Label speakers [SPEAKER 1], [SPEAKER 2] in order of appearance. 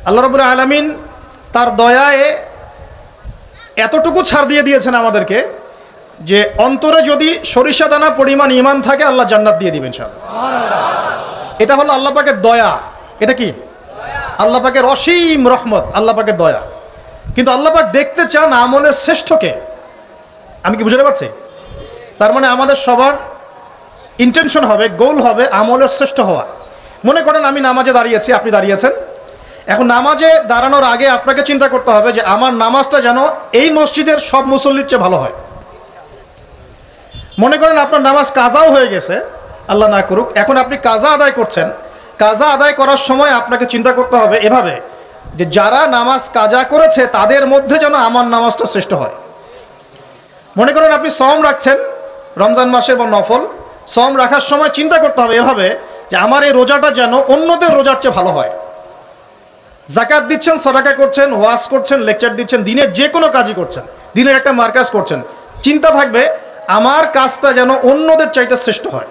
[SPEAKER 1] আল্লাহ রাব্বুল আলামিন তার দয়ায় এতটুকু ছাড় দিয়ে দিয়েছেন আমাদেরকে যে অন্তরে যদি সরিষা দানা পরিমাণ ঈমান থাকে আল্লাহ জান্নাত দিয়ে দিবেন ইনশাআল্লাহ। এটা হলো আল্লাহ পাকের দয়া। এটা কি? আল্লাহ পাকের অসীম রহমত, আল্লাহ পাকের দয়া। কিন্তু আল্লাহ পাক দেখতে চান আমলের শ্রেষ্ঠকে। আমি কি বুঝতে পারছি? তার মানে আমাদের সবার ইন্টেনশন হবে, গোল হবে আমলের শ্রেষ্ঠ হওয়া। মনে করেন আমি নামাজে দাঁড়িয়েছি, আপনি দাঁড়িয়েছেন। এখন নামাজে দাঁড়ানোর আগে আপনাকে চিন্তা করতে হবে যে আমার নামাজটা যেন এই মসজিদের সব মুসল্লির চেয়ে ভালো হয়। মনে করেন আপনার নামাজ কাজাও হয়ে গেছে, আল্লাহ না করুক, এখন আপনি কাজা আদায় করছেন। কাজা আদায় করার সময় আপনাকে চিন্তা করতে হবে এভাবে যে যারা নামাজ কাজা করেছে তাদের মধ্যে যেন আমার নামাজটা শ্রেষ্ঠ হয়। মনে করেন আপনি সওম রাখছেন রমজান মাসে বা নফল, সওম রাখার সময় চিন্তা করতে হবে এভাবে যে আমার এই রোজাটা যেন অন্যদের রোজার চেয়ে ভালো হয়। যাকাত দিচ্ছেন, সাদাকা করছেন, ওয়াজ করছেন, লেকচার দিচ্ছেন, দিনের যে কোনো কাজই করছেন, দিনের একটা মার্কাজ করছেন, চিন্তা থাকবে আমার কাজটা যেন অন্যদের চাইতে শ্রেষ্ঠ হয়।